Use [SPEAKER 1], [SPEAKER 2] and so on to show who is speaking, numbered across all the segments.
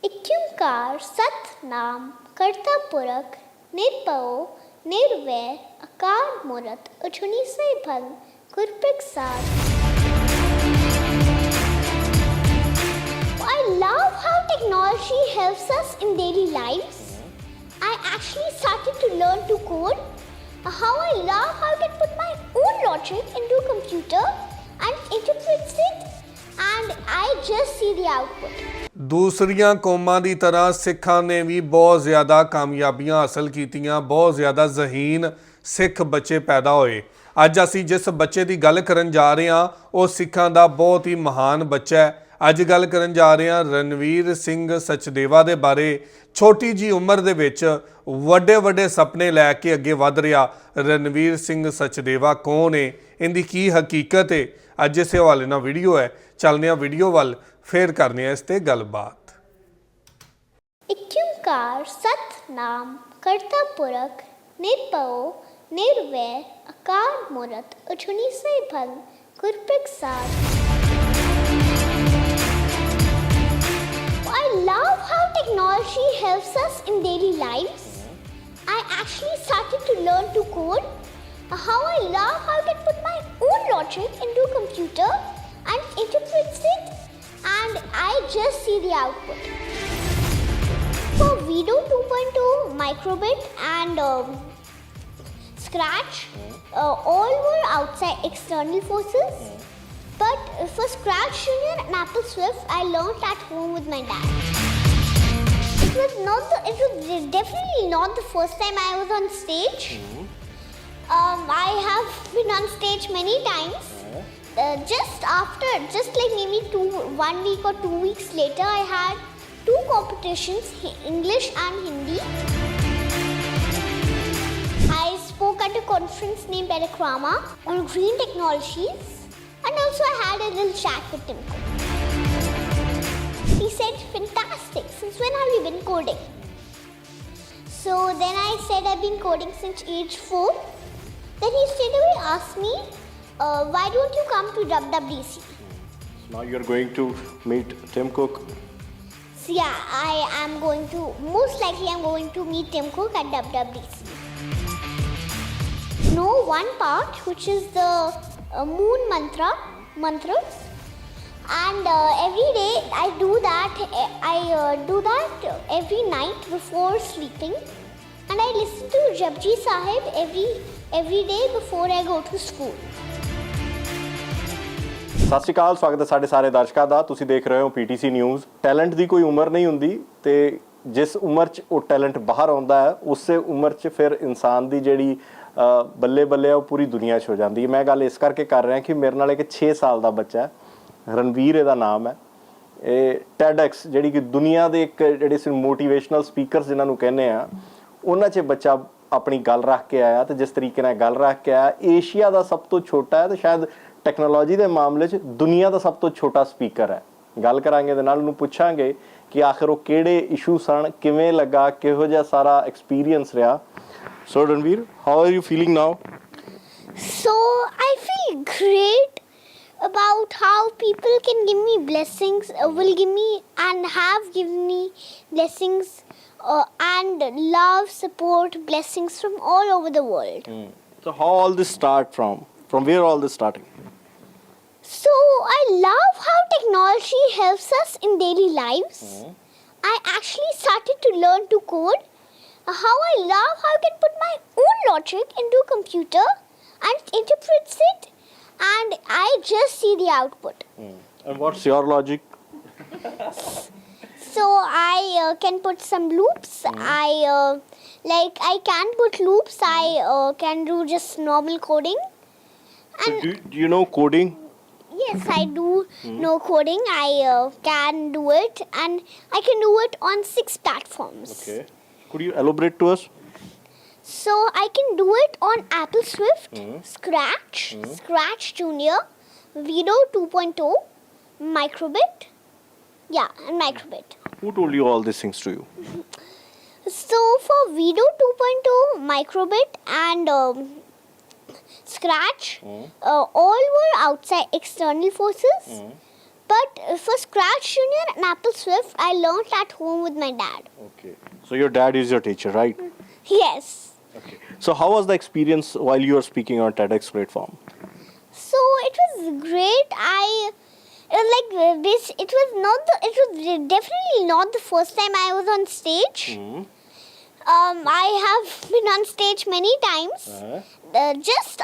[SPEAKER 1] इक्यंकार सतनाम कर्ता पुरख निर्भयो निर्वैर अकार मूरत अजूनी से भंग गुरप्रसाद. I love how technology helps us in daily lives. I actually started to learn to code. How I love how I can put my own logic into a computer and interpret it, and I just see the output.
[SPEAKER 2] ਦੂਸਰੀਆਂ ਕੌਮਾਂ ਦੀ ਤਰ੍ਹਾਂ ਸਿੱਖਾਂ ਨੇ ਵੀ ਬਹੁਤ ਜ਼ਿਆਦਾ ਕਾਮਯਾਬੀਆਂ ਹਾਸਲ ਕੀਤੀਆਂ, ਬਹੁਤ ਜ਼ਿਆਦਾ ਜ਼ਹੀਨ ਸਿੱਖ ਬੱਚੇ ਪੈਦਾ ਹੋਏ। ਅੱਜ ਅਸੀਂ ਜਿਸ ਬੱਚੇ ਦੀ ਗੱਲ ਕਰਨ ਜਾ ਰਹੇ ਹਾਂ ਉਹ ਸਿੱਖਾਂ ਦਾ ਬਹੁਤ ਹੀ ਮਹਾਨ ਬੱਚਾ ਹੈ। ਅੱਜ ਗੱਲ ਕਰਨ ਜਾ ਰਹੇ ਹਾਂ ਰਣਵੀਰ ਸਿੰਘ ਸਚਦੇਵਾ ਦੇ ਬਾਰੇ। ਛੋਟੀ ਜੀ ਉਮਰ ਦੇ ਵਿੱਚ ਵੱਡੇ ਵੱਡੇ ਸੁਪਨੇ ਲੈ ਕੇ ਅੱਗੇ ਵਧ ਰਿਹਾ ਰਣਵੀਰ ਸਿੰਘ ਸਚਦੇਵਾ ਕੌਣ ਹੈ, ਇਹਦੀ ਕੀ ਹਕੀਕਤ ਹੈ, ਅੱਜ ਇਸ ਹਵਾਲੇ ਨਾਲ ਵੀਡੀਓ ਹੈ। ਚੱਲਦੇ ਹਾਂ ਵੀਡੀਓ ਵੱਲ, ਫਿਰ ਕਰਨੇ ਆ ਇਸ ਤੇ ਗੱਲਬਾਤ।
[SPEAKER 1] इक्यंकार सतनाम कर्ता पुरख निर्भयो निर्वैर अकार मूरत अजूनी से भंग गुरप्रसाद. I love how technology helps us in daily lives. I actually started to learn to code. How I love how I can put my own logic into a computer and interpret it, and I just see the output. For Video 2.0, Microbit and Scratch, all were outside external forces. But for Scratch Junior and Apple Swift, I learned at home with my dad. It was definitely not the first time I was on stage. I have been on stage many times. Just like maybe 1 week or 2 weeks later, I had 2 competitions, English and Hindi. I spoke at a conference named Parakrama on green technologies, and also I had a little chat with Tim Cook. He said, "Fantastic, since when have you been coding?" So then I said I've been coding since age 4. Then he straight away asked me, why don't you come to WWDC?
[SPEAKER 3] Now you're going to meet Tim Cook.
[SPEAKER 1] So yeah, most likely I'm going to meet Tim Cook at WWDC. Know one part, which is the moon mantras, and every day I do that. I do that every night before sleeping, and I listen to Japji Sahib every day before I go to school.
[SPEAKER 3] ਸਤਿ ਸ਼੍ਰੀ ਅਕਾਲ, ਸਵਾਗਤ ਹੈ ਸਾਡੇ ਸਾਰੇ ਦਰਸ਼ਕਾਂ ਦਾ। ਤੁਸੀਂ ਦੇਖ ਰਹੇ ਹੋ PTC ਨਿਊਜ਼। ਟੈਲੈਂਟ ਦੀ ਕੋਈ ਉਮਰ ਨਹੀਂ ਹੁੰਦੀ ਤੇ ਜਿਸ ਉਮਰ 'ਚ ਉਹ ਟੈਲੈਂਟ ਬਾਹਰ ਆਉਂਦਾ ਹੈ ਉਸੇ ਉਮਰ 'ਚ ਫਿਰ ਇਨਸਾਨ ਦੀ ਜਿਹੜੀ ਬੱਲੇ ਬੱਲੇ ਉਹ ਪੂਰੀ ਦੁਨੀਆ 'ਚ ਹੋ ਜਾਂਦੀ ਹੈ। ਮੈਂ ਗੱਲ ਇਸ ਕਰਕੇ ਕਰ ਰਿਹਾ ਕਿ ਮੇਰੇ ਨਾਲ ਇੱਕ 6 ਸਾਲ ਦਾ ਬੱਚਾ ਹੈ, ਰਣਵੀਰ ਇਹਦਾ ਨਾਮ ਹੈ। ਇਹ TEDx ਜਿਹੜੀ ਕਿ ਦੁਨੀਆ ਦੇ ਇੱਕ ਜਿਹੜੇ ਮੋਟੀਵੇਸ਼ਨਲ ਸਪੀਕਰਸ ਜਿਨ੍ਹਾਂ ਨੂੰ ਕਹਿੰਦੇ ਆ, ਉਹਨਾਂ 'ਚ ਬੱਚਾ ਆਪਣੀ ਗੱਲ ਰੱਖ ਕੇ ਆਇਆ ਤੇ ਜਿਸ ਤਰੀਕੇ ਨਾਲ ਗੱਲ ਰੱਖ ਕੇ ਆਇਆ, ਏਸ਼ੀਆ ਦਾ ਸਭ ਤੋਂ ਛੋਟਾ ਹੈ ਤੇ ਸ਼ਾਇਦ ਟੈਕਨੋਲੋਜੀ ਦੇ ਮਾਮਲੇ 'ਚ ਦੁਨੀਆ ਦਾ ਸਭ ਤੋਂ ਛੋਟਾ ਸਪੀਕਰ ਹੈ। ਗੱਲ ਕਰਾਂਗੇ ਇਹਦੇ ਨਾਲ, ਉਹਨੂੰ ਪੁੱਛਾਂਗੇ ਕਿ ਆਖਿਰ ਉਹ ਕਿਹੜੇ ਇਸ਼ੂ ਸਨ, ਕਿਵੇਂ ਲੱਗਾ, ਕਿਹੋ ਜਿਹਾ ਸਾਰਾ ਐਕਸਪੀਰੀਅੰਸ ਰਿਹਾ। So Ranveer, how are you feeling now?
[SPEAKER 1] So I feel great about how people can give me blessings, will give me and have given me blessings and love, support, blessings from all over the world.
[SPEAKER 3] So how all this start from where all this starting?
[SPEAKER 1] So I love how technology helps us in daily lives. I actually started to learn to code. How I love how I can put my own logic into a computer and interprets it, and I just see the output.
[SPEAKER 3] And what's your logic?
[SPEAKER 1] So I can put some loops. I can put loops. I can do just normal coding. And
[SPEAKER 3] So do you know coding?
[SPEAKER 1] yes, I do know coding. I can do it, and I can do it on 6 platforms.
[SPEAKER 3] Okay. Could you elaborate to us?
[SPEAKER 1] So I can do it on Apple Swift, Scratch, Scratch Junior, Video 2.0, Microbit. Yeah, and Microbit.
[SPEAKER 3] Who told you all these things to you?
[SPEAKER 1] So for Video 2.0, Microbit and Scratch, all were outside external forces. But for Scratch Junior and Apple Swift, I learned at home with my dad.
[SPEAKER 3] Okay. So your dad is your teacher, right?
[SPEAKER 1] Yes.
[SPEAKER 3] Okay. So how was the experience while you were speaking on TEDx platform?
[SPEAKER 1] So it was great. It was definitely not the first time I was on stage. I have been on stage many times. Just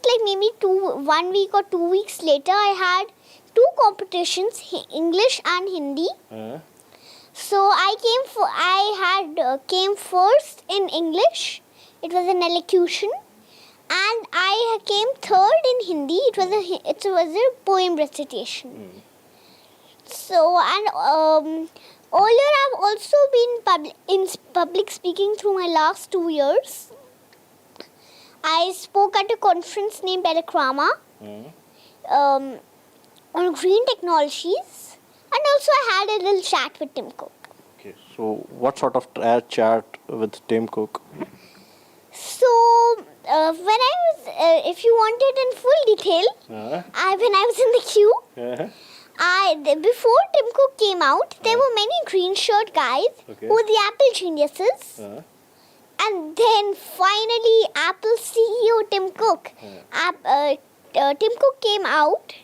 [SPEAKER 1] like maybe 1 week or 2 weeks later, I had 2 competitions, English and Hindi. So I came first in English. It was an elocution, and I came third in Hindi. It was a poem recitation. So and earlier I've also been in public speaking through my last 2 years. I spoke at a conference named Telegrama on green technologies, and also I had a little chat with Tim Cook.
[SPEAKER 3] Okay. So what sort of chat with Tim Cook?
[SPEAKER 1] So when I was, if you wanted in full detail, when I was in the queue, before Tim Cook came out, there were many green shirt guys who were the Apple geniuses. And then finally, Apple CEO Tim Cook, Tim Cook came out,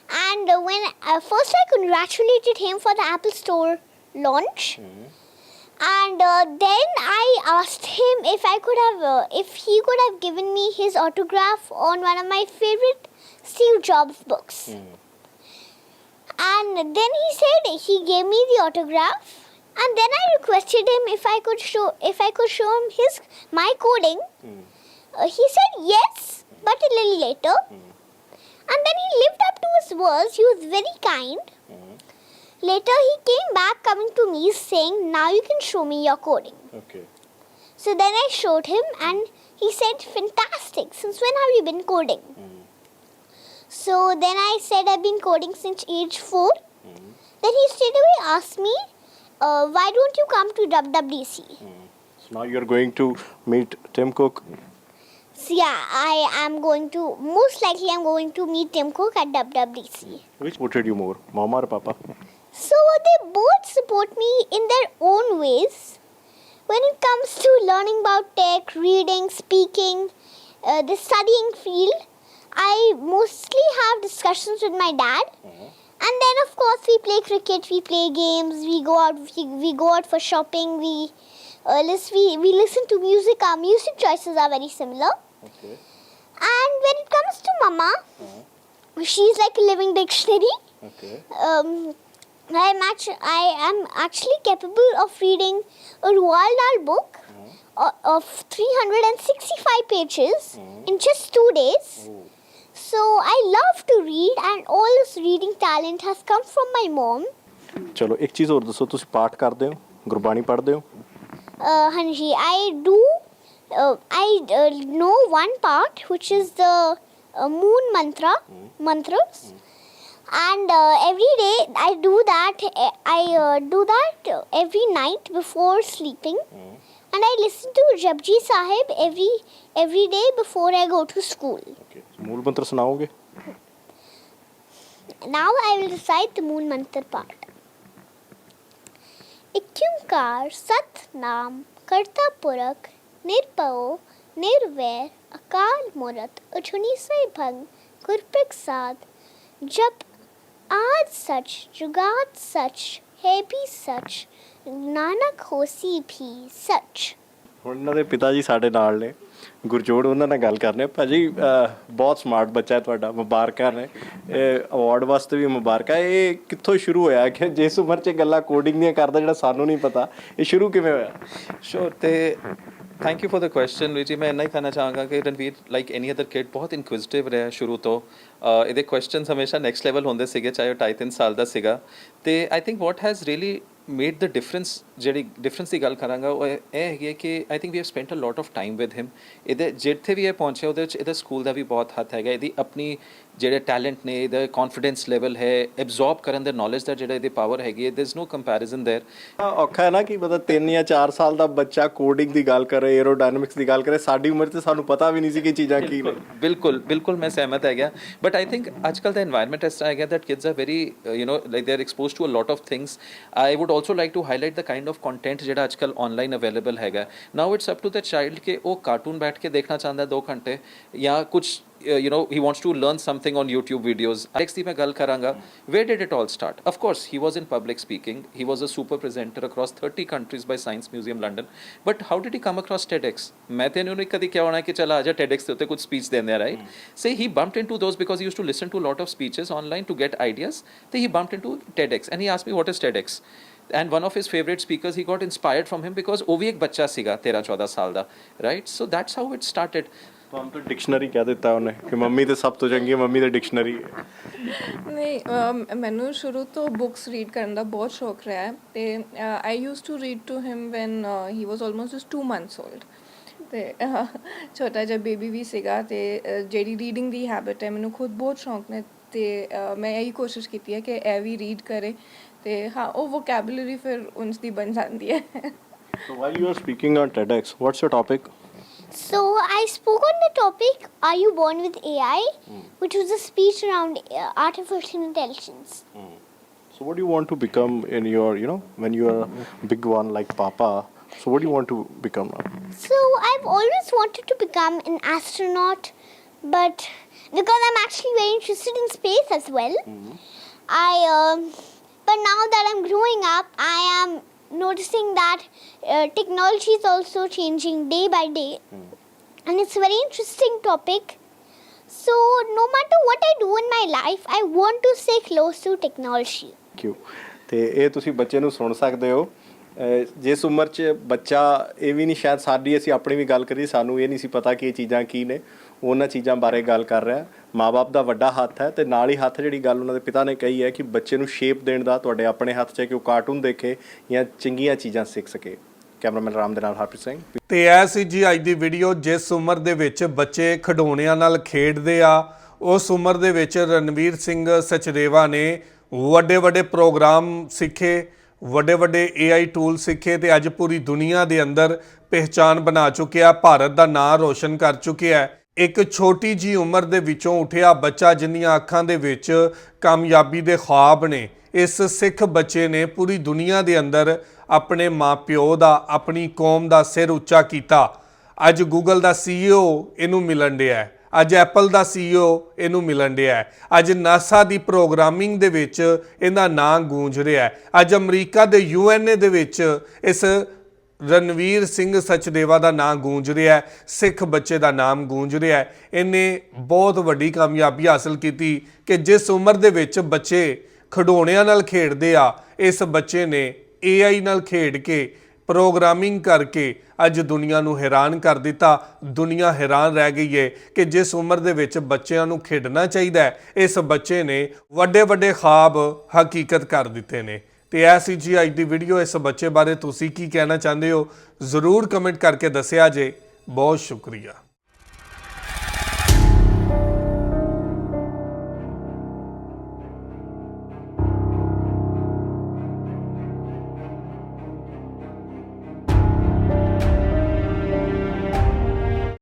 [SPEAKER 1] and when first I congratulated him for the Apple Store launch, and then I asked him if he could have given me his autograph on one of my favorite Steve Jobs books. And then he said he gave me the autograph. And then I requested him if I could show him my coding. He said yes, but a little later. And then he lived up to his words. He was very kind. Later he came back coming to me saying, now you can show me your coding.
[SPEAKER 3] Okay.
[SPEAKER 1] So then I showed him and he said, fantastic, since when have you been coding? So then I said I've been coding since age 4. Then he straight away asked me, why don't you come to WWDC?
[SPEAKER 3] So now you're going to meet Tim Cook.
[SPEAKER 1] So yeah, most likely I'm going to meet Tim Cook at WWDC.
[SPEAKER 3] Which supported you more, Mama or Papa?
[SPEAKER 1] So they both support me in their own ways. When it comes to learning about tech, reading, speaking, the studying field, I mostly have discussions with my dad. And then of course we play cricket, we play games, we go out for shopping, we listen to music. Our music choices are very similar.
[SPEAKER 3] Okay.
[SPEAKER 1] And when it comes to Mama, she's like a living dictionary.
[SPEAKER 3] Okay.
[SPEAKER 1] I am actually capable of reading a Roald Dahl book of 365 pages in just 2 days. So I love to read, and all this reading talent has come from my mom.
[SPEAKER 3] ਚਲੋ ਇੱਕ ਚੀਜ਼ ਹੋਰ ਦੱਸੋ, ਤੁਸੀਂ ਪਾਠ ਕਰਦੇ ਹੋ, ਗੁਰਬਾਣੀ ਪੜ੍ਹਦੇ ਹੋ?
[SPEAKER 1] Hanji, I know one part which is the moon mantras, and every day I do that. I do that every night before sleeping, and I listen to Japji Sahib every day before I go to school.
[SPEAKER 3] Okay. मूल मंत्र सुनाओगे?
[SPEAKER 1] Now I will recite the moon mantra part. इक्योंकार Satnam कर्ता पुरख निर्भयो निर्वैर अकाल मूरत अजूनी से भंग गुरप्रसाद जब आज सच जुगात सच है भी सच नानक होसी भी सच।
[SPEAKER 3] ਹੁਣ ਇਹਨਾਂ ਦੇ ਪਿਤਾ ਜੀ ਸਾਡੇ ਨਾਲ ਨੇ, ਗੁਰਜੋੜ, ਉਹਨਾਂ ਨਾਲ ਗੱਲ ਕਰਨੇ। ਭਾਜੀ ਬਹੁਤ ਸਮਾਰਟ ਬੱਚਾ ਹੈ ਤੁਹਾਡਾ, ਮੁਬਾਰਕਾਂ ਨੇ, ਅਵਾਰਡ ਵਾਸਤੇ ਵੀ ਮੁਬਾਰਕਾਂ। ਇਹ ਕਿੱਥੋਂ ਸ਼ੁਰੂ ਹੋਇਆ ਕਿ ਜਿਸ ਉਮਰ 'ਚ ਗੱਲਾਂ ਕੋਡਿੰਗ ਦੀਆਂ ਕਰਦਾ ਜਿਹੜਾ ਸਾਨੂੰ ਨਹੀਂ ਪਤਾ, ਇਹ ਸ਼ੁਰੂ ਕਿਵੇਂ ਹੋਇਆ?
[SPEAKER 4] श्योर। तो thank you for the question ਵੀਰ ਜੀ। ਮੈਂ ਇੰਨਾ ਹੀ ਕਹਿਣਾ ਚਾਹਾਂਗਾ ਕਿ Ranveer like any other kid ਬਹੁਤ ਇਨਕੁਇਜ਼ਿਟਿਵ ਰਿਹਾ ਸ਼ੁਰੂ ਤੋਂ। ਇਹਦੇ ਕੁਐਸਚਨਸ ਹਮੇਸ਼ਾ ਨੈਕਸਟ ਲੈਵਲ ਹੁੰਦੇ ਸੀਗੇ, ਚਾਹੇ ਉਹ 2.5-3 ਸਾਲ ਦਾ ਸੀਗਾ। ਤੇ I think what has really made the difference, ਜਿਹੜੀ ਡਿਫਰੈਂਸ ਦੀ ਗੱਲ ਕਰਾਂਗਾ ਉਹ ਇਹ ਹੈਗੀ ਹੈ ਕਿ I think we have spent a lot of time with him. ਇਹਦੇ ਜਿੱਥੇ ਵੀ ਇਹ ਪਹੁੰਚਿਆ ਉਹਦੇ ਵਿੱਚ ਇਹਦਾ ਸਕੂਲ ਦਾ ਵੀ ਬਹੁਤ ਹੱਥ ਹੈਗਾ, ਇਹਦੀ ਆਪਣੀ ਜਿਹੜੇ ਟੈਲੈਂਟ ਨੇ, ਇਹਦਾ ਕੌਨਫੀਡੈਂਸ ਲੈਵਲ ਹੈ, ਐਬਜ਼ੌਰਬ ਕਰਨ ਦੇ ਨੌਲੇਜ ਦਾ ਜਿਹੜਾ ਇਹਦੀ ਪਾਵਰ ਹੈਗੀ ਹੈ, there is no comparison there.
[SPEAKER 3] ਔਖਾ ਹੈ ਨਾ ਕਿ ਮਤਲਬ 3 ਜਾਂ 4 ਸਾਲ ਦਾ ਬੱਚਾ ਕੋਡਿੰਗ ਦੀ ਗੱਲ ਕਰੇ, 에ਅਰੋਡਾਇਨਾਮਿਕਸ ਦੀ ਗੱਲ ਕਰੇ, ਸਾਡੀ ਉਮਰ 'ਚ ਸਾਨੂੰ ਪਤਾ ਵੀ ਨਹੀਂ ਸੀ ਕਿ ਚੀਜ਼ਾਂ ਕੀ ਨੇ।
[SPEAKER 4] ਬਿਲਕੁਲ ਬਿਲਕੁਲ ਮੈਂ ਸਹਿਮਤ ਹੈਗਾ, ਬਟ ਆਈ ਥਿੰਕ ਅੱਜ ਕੱਲ੍ਹ ਦਾ ਇਨਵਾਇਰਮੈਂਟ ਇਸ ਤਰ੍ਹਾਂ ਹੈਗਾ that kids are very like they are exposed to a lot of things. I would also like to highlight the kind of content ਜਿਹੜਾ ਅੱਜ ਕੱਲ੍ਹ online available ਹੈਗਾ। Now it's up to the child ਕਿ ਉਹ cartoon ਬੈਠ ਕੇ ਦੇਖਣਾ ਚਾਹੁੰਦਾ 2 ਘੰਟੇ ਜਾਂ ਕੁਛ he wants to learn something on YouTube videos. Alex ਦੀ ਮੈਂ ਗੱਲ ਕਰਾਂਗਾ, where did it all start? Of course he was in public speaking, he was a super presenter across 30 countries by Science Museum London, but how did he come across TEDx? ਮੈਂ ਤੇ ਉਹਨੂੰ ਕਦੀ ਕਿਹਾ ਹੋਣਾ ਕਿ ਚਲ ਆ ਜਾ TEDx ਦੇ ਉੱਤੇ ਕੁਝ ਸਪੀਚ ਦਿੰਦੇ ਆ, right? Say he bumped into those because he used to listen to a lot of speeches online to get ideas. Then he bumped into TEDx and he asked me what is TEDx? And one of his favorite speakers, he got inspired from him because ਉਹ ਵੀ ਇੱਕ ਬੱਚਾ ਸੀਗਾ 13-14 ਸਾਲ ਦਾ, right? So that's how it started.
[SPEAKER 3] ਤੁਹਾਨੂੰ ਤਾਂ dictionary ਕਹਿ ਦਿੱਤਾ ਉਹਨੇ ਕਿ ਮੰਮੀ ਤੇ ਸਭ ਤੋਂ ਚੰਗੀ ਹੈ, ਮੰਮੀ ਤੇ ਡਿਕਸ਼ਨਰੀ ਹੈ।
[SPEAKER 5] ਨਹੀਂ, ਮੈਨੂੰ ਸ਼ੁਰੂ ਤੋਂ ਬੁੱਕਸ ਰੀਡ ਕਰਨ ਦਾ ਬਹੁਤ ਸ਼ੌਕ ਰਿਹਾ ਹੈ ਤੇ I used to read to him when he was almost just 2 months old। ਤੇ ਛੋਟਾ ਜਿਹਾ ਬੇਬੀ ਵੀ ਸੀਗਾ ਤੇ ਜਿਹੜੀ ਰੀਡਿੰਗ ਦੀ ਹੈਬਿਟ ਹੈ ਮੈਨੂੰ ਖੁਦ ਬਹੁਤ ਸ਼ੌਕ ਨੇ ਤੇ ਮੈਂ ਇਹੀ ਕੋਸ਼ਿਸ਼ ਕੀਤੀ ਹੈ ਕਿ ਇਹ ਵੀ ਰੀਡ ਕਰੇ ਤੇ ਹਾਂ ਉਹ ਵੋਕੈਬੂਲਰੀ ਫਿਰ ਉਸ ਦੀ ਬਣ ਜਾਂਦੀ ਹੈ।
[SPEAKER 3] So while you are speaking on TEDx, what's your topic?
[SPEAKER 1] So I spoke on the topic, Are You Born with AI? Which was a speech around artificial intelligence.
[SPEAKER 3] So what do you want to become in your, when you are a big one like Papa, so what do you want to become now?
[SPEAKER 1] So I've always wanted to become an astronaut, but because I'm actually very interested in space as well, but now that I'm growing up, I am noticing that technology is also changing day by day, and it's a very interesting topic. So no matter what I do in my life, I want to stay close to technology.
[SPEAKER 3] Thank you. ਤੇ ਇਹ ਤੁਸੀਂ ਬੱਚੇ ਨੂੰ ਸੁਣ ਸਕਦੇ ਹੋ। ਜਿਸ ਉਮਰ 'ਚ ਬੱਚਾ ਇਹ ਵੀ ਨਹੀਂ, ਸ਼ਾਇਦ ਸਾਡੀ ਅਸੀਂ ਆਪਣੀ ਵੀ ਗੱਲ ਕਰੀਏ, ਸਾਨੂੰ ਇਹ ਨਹੀਂ ਸੀ ਪਤਾ ਕਿ ਇਹ ਚੀਜ਼ਾਂ ਕੀ ਨੇ, ਉਹਨਾਂ ਚੀਜ਼ਾਂ ਬਾਰੇ ਗੱਲ ਕਰ ਰਿਹਾ। ਮਾਂ-ਬਾਪ ਦਾ ਵੱਡਾ ਹੱਥ ਹੈ ਤੇ ਨਾਲ ਹੀ ਹੱਥ ਜਿਹੜੀ ਗੱਲ ਉਹਨਾਂ ਦੇ ਪਿਤਾ ਨੇ ਕਹੀ ਹੈ ਕਿ ਬੱਚੇ ਨੂੰ ਸ਼ੇਪ ਦੇਣ ਦਾ ਤੁਹਾਡੇ ਆਪਣੇ ਹੱਥ 'ਚ ਹੈ ਕਿ ਉਹ ਕਾਰਟੂਨ ਦੇਖੇ ਜਾਂ ਚੰਗੀਆਂ ਚੀਜ਼ਾਂ ਸਿੱਖ ਸਕੇ। ਕੈਮਰਾਮੈਨ ਰਾਮ ਦੇ ਨਾਲ ਹਰਪ੍ਰੀਤ ਸਿੰਘ।
[SPEAKER 2] ਤੇ ਇਹ ਸੀ ਜੀ ਅੱਜ ਦੀ ਵੀਡੀਓ। ਜਿਸ ਉਮਰ ਦੇ ਵਿੱਚ ਬੱਚੇ ਖਿਡੌਣਿਆਂ ਨਾਲ ਖੇਡਦੇ ਆ, ਉਸ ਉਮਰ ਦੇ ਵਿੱਚ ਰਣਵੀਰ ਸਿੰਘ ਸਚਦੇਵਾ ਨੇ ਵੱਡੇ ਪ੍ਰੋਗਰਾਮ ਸਿੱਖੇ, ਵੱਡੇ AI ਟੂਲ ਸਿੱਖੇ ਤੇ ਅੱਜ ਪੂਰੀ ਦੁਨੀਆ ਦੇ ਅੰਦਰ ਪਹਿਚਾਨ ਬਣਾ ਚੁੱਕਿਆ, ਭਾਰਤ ਦਾ ਨਾਂ ਰੋਸ਼ਨ ਕਰ ਚੁੱਕਿਆ। ਇੱਕ ਛੋਟੀ ਜੀ ਉਮਰ ਦੇ ਵਿੱਚੋਂ ਉੱਠਿਆ ਬੱਚਾ ਜਿੰਨੀਆਂ ਅੱਖਾਂ ਦੇ ਵਿੱਚ ਕਾਮਯਾਬੀ ਦੇ ख्वाब ਨੇ, ਇਸ ਸਿੱਖ ਬੱਚੇ ਨੇ ਪੂਰੀ ਦੁਨੀਆ ਦੇ ਅੰਦਰ ਆਪਣੇ ਮਾਂ-ਪਿਓ ਦਾ, ਆਪਣੀ ਕੌਮ ਦਾ ਸਿਰ ਉੱਚਾ ਕੀਤਾ। ਅੱਜ ਗੂਗਲ ਦਾ CEO ਇਹਨੂੰ ਮਿਲਣ ਡਿਆ ਹੈ, ਅੱਜ ਐਪਲ ਦਾ CEO ਇਹਨੂੰ ਮਿਲਣ ਡਿਆ ਹੈ, ਅੱਜ ਨਾਸਾ ਦੀ ਪ੍ਰੋਗਰਾਮਿੰਗ ਦੇ ਵਿੱਚ ਇਹਦਾ ਨਾਂ ਗੂੰਜ ਰਿਹਾ ਹੈ, ਅੱਜ ਅਮਰੀਕਾ ਦੇ UNA ਦੇ ਵਿੱਚ ਇਸ ਰਣਵੀਰ ਸਿੰਘ ਸਚਦੇਵਾ ਦਾ ਨਾਂ ਗੂੰਜ ਰਿਹਾ ਹੈ, ਸਿੱਖ ਬੱਚੇ ਦਾ ਨਾਮ ਗੂੰਜ ਰਿਹਾ ਹੈ। ਇਹਨੇ ਬਹੁਤ ਵੱਡੀ ਕਾਮਯਾਬੀ ਹਾਸਲ ਕੀਤੀ ਕਿ ਜਿਸ ਉਮਰ ਦੇ ਵਿੱਚ ਬੱਚੇ ਖਿਡੌਣਿਆਂ ਨਾਲ ਖੇਡਦੇ ਆ, ਇਸ ਬੱਚੇ ਨੇ AI ਨਾਲ ਖੇਡ ਕੇ, ਪ੍ਰੋਗਰਾਮਿੰਗ ਕਰਕੇ ਅੱਜ ਦੁਨੀਆ ਨੂੰ ਹੈਰਾਨ ਕਰ ਦਿੱਤਾ। ਦੁਨੀਆ ਹੈਰਾਨ ਰਹਿ ਗਈ ਹੈ ਕਿ ਜਿਸ ਉਮਰ ਦੇ ਵਿੱਚ ਬੱਚਿਆਂ ਨੂੰ ਖੇਡਣਾ ਚਾਹੀਦਾ ਹੈ, ਇਸ ਬੱਚੇ ਨੇ ਵੱਡੇ ख्वाब ਹਕੀਕਤ ਕਰ ਦਿੱਤੇ ਨੇ। ਤੇ ਐਸੀ ਜੀ ਅੱਜ ਦੀ ਵੀਡੀਓ। ਇਸ ਬੱਚੇ ਬਾਰੇ ਤੁਸੀਂ ਕੀ ਕਹਿਣਾ ਚਾਹੁੰਦੇ ਹੋ ਜ਼ਰੂਰ ਕਮੈਂਟ ਕਰਕੇ ਦੱਸਿਆ ਜੇ। ਬਹੁਤ ਸ਼ੁਕਰੀਆ।